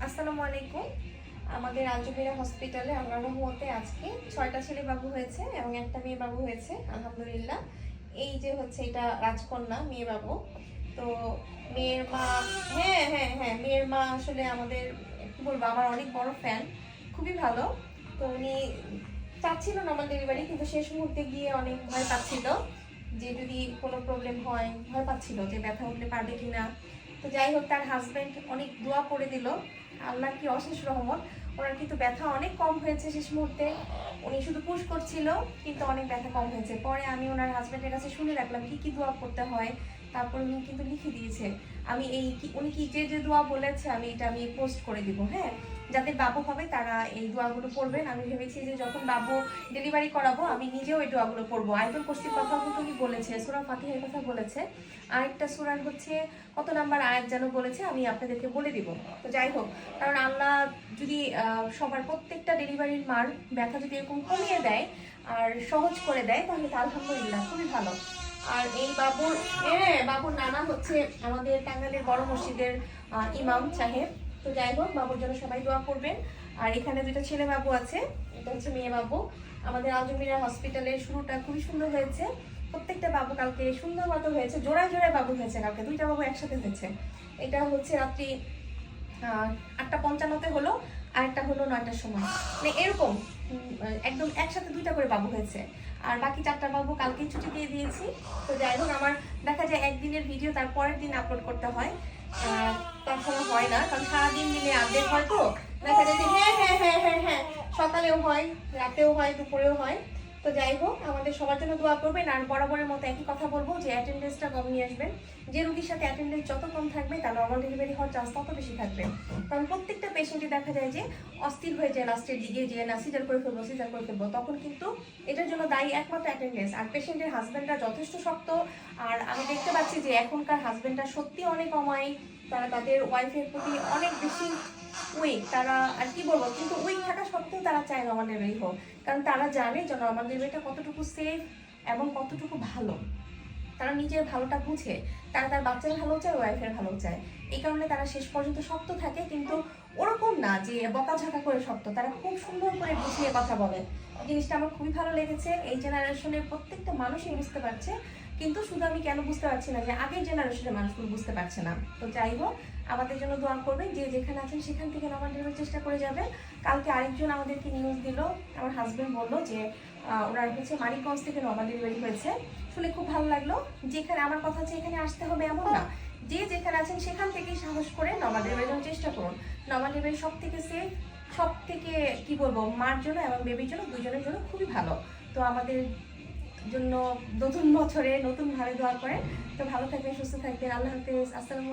আসসালামু আলাইকুম। আমাদের আঞ্জুমিরা হসপিটালে আল্লাহর রহমতে আজকে 6টা ছেলে বাবু হয়েছে এবং একটা মেয়ে বাবু হয়েছে আলহামদুলিল্লাহ। এই যে হচ্ছে এটা রাজকন্যা মেয়ে বাবু। তো মেয়ের মা, হ্যাঁ হ্যাঁ হ্যাঁ, মেয়ের মা আসলে আমাদের কি বলবো, আমার অনেক বড় ফ্যান, খুবই ভালো। তো উনি চাচ্ছিল নর্মাল ডেলিভারি, কিন্তু শেষ মুহূর্তে গিয়ে অনেক ভয় পাচ্ছিল যে যদি কোনো প্রবলেম হয়, ভয় পাচ্ছিল যে ব্যথা উঠলে পারবে কিনা। তো যাই হোক, তার হাজবেন্ড অনেক দোয়া করে দিল, আল্লাহ কি অশেষ রহমত। ওনার কিন্তু ব্যথা অনেক কম হয়েছে শেষ মুহূর্তে। উনি শুধু পুশ করছিল, কিন্তু অনেক ব্যথা কম হয়েছে। পরে আমি ওনার হাজবেন্ডের কাছে শুনে রাখলাম কি কি দোয়া করতে হয়, তারপর উনি কিন্তু লিখে দিয়েছে। আমি এই উনি কি যে যে দোয়া বলেছে আমি পোস্ট করে দিব, হ্যাঁ। যাদের বাবু হবে তারা এই দোয়াগুলো পড়বেন। আমি ভেবেছি যে যখন বাবু ডেলিভারি করাবো আমি নিজেও এই দোয়াগুলো পড়বো। আয়াতুল কুরসির কথা কিন্তু উনি বলেছে, সূরা ফাতিহার কথা বলেছে, আরেকটা সূরার হচ্ছে কত নাম্বার আয়াত যেন বলেছে, আমি আপনাদেরকে বলে দিব। তো যাই হোক, কারণ আল্লাহ যদি সবার প্রত্যেকটা ডেলিভারির মার ব্যথা যদি এরকম কমিয়ে দেয় আর সহজ করে দেয়, তাহলে তো আলহামদুলিল্লাহ খুবই ভালো। আর এই বাবুর, হ্যাঁ, বাবুর নানা হচ্ছে আমাদের টাঙ্গাইলের বড় মসজিদের ইমাম সাহেব। তো যাই হোক, বাবুর জন্য সবাই দোয়া করবেন। আর এখানে দুটো ছেলে বাবু আছে, এটা হচ্ছে মেয়ে বাবু। আমাদের আঞ্জুমিরা হসপিটালের শুরুটা খুবই সুন্দর হয়েছে। প্রত্যেকটা বাবু কালকে সুন্দর মতো হয়েছে, জোড়ায় জোড়ায় বাবু হয়েছে কালকে, দুইটা বাবু একসাথে হয়েছে। এটা হচ্ছে রাত্রি 8:55 হলো, আর একটা হলো 9টার সময়, মানে এরকম একদম একসাথে দুইটা করে বাবু হয়েছে। আর বাকি 4টা বাবু কালকেই ছুটি দিয়ে দিয়েছি। তো যাই হোক, আমার দেখা যায় একদিনের ভিডিও তার পরের দিন আপলোড করতে হয়, তাছাড়া হয় না, কারণ সারাদিন মিলে আপডেট হয়। তো দেখা যায় যে হ্যাঁ হ্যাঁ হ্যাঁ হ্যাঁ হ্যাঁ, সকালেও হয়, রাতেও হয়, দুপুরেও হয়। তো যাই হোক, আমাদের সবার জন্য দোয়া করবেন। আর বরাবরের মতো একই কথা বলবো যে অ্যাটেন্ডেন্সটা কম নিয়ে আসবেন। যে রোগীর সাথে অ্যাটেন্ডেন্স যত কম থাকবে তার নর্মাল ডেলিভারি হওয়ার চান্স তত বেশি থাকবে। কারণ প্রত্যেকটা পেশেন্টই দেখা যায় যে অস্থির হয়ে যায় লাস্টের দিকে, যে না সিজার করে ফেলবো, সিজার করে ফেলবো, তখন কিন্তু এটার জন্য দায়ী একমাত্র অ্যাটেন্ডেন্স। আর পেশেন্টের হাজবেন্ডরা যথেষ্ট শক্ত। আর আমি দেখতে পাচ্ছি যে এখনকার হাজবেন্ডরা সত্যি অনেক অমায়িক, তারা তাদের ওয়াইফের প্রতি অনেক বেশি উইক। তারা আর কি বলবো, কিন্তু উইক থাকা সত্ত্বেও তারা চায় নর্মাল ডেলিভারি হোক, কারণ তারা জানে যে নর্মাল ডেলিভারিটা কতটুকু সেফ এবং কতটুকু ভালো। তারা নিজের ভালোটা বুঝে, তারা তার বাচ্চার ভালো চায়, ওয়াইফের ভালো চায়। এই কারণে তারা শেষ পর্যন্ত শক্ত থাকে, কিন্তু ওরকম না যে বকাঝকা করে শক্ত, তারা খুব সুন্দর করে বুঝিয়ে কথা বলে। জিনিসটা আমার খুবই ভালো লেগেছে। এই জেনারেশনের প্রত্যেকটা মানুষই বুঝতে পারছে, কিন্তু শুধু আমি কেন বুঝতে পারছি না যে আগের জেনারেশনের মানুষগুলো বুঝতে পারছে না। তো যাই হোক, আমাদের জন্য দোয়া করবেন, যে যেখানে আছেন সেখান থেকে নর্মাল ডেলিভারির চেষ্টা করে যাবেন। কালকে আরেকজন আমাদেরকে নিউজ দিল, আমার হাজবেন্ড বললো যে ওনার হচ্ছে মানিকগঞ্জ থেকে নর্মাল ডেলিভারি হয়েছে। শুনে খুব ভালো লাগলো। যেখানে আমার কথা হচ্ছে এখানে আসতে হবে এমন না, যে যেখানে আছেন সেখান থেকেই সাহস করে নর্মাল ডেলিভারির জন্য চেষ্টা করুন। নর্মাল ডেলিভারি সব থেকে সেফ, সব থেকে কি বলবো, মার জন্য এবং বেবির জন্য, দুজনের জন্য খুবই ভালো। তো আমাদের জন্য নতুন বছরে নতুনভাবে দোয়া করেন। তো ভালো থাকবেন, সুস্থ থাকবেন। আল্লাহ হাফেজ, আসসালামু আলাইকুম।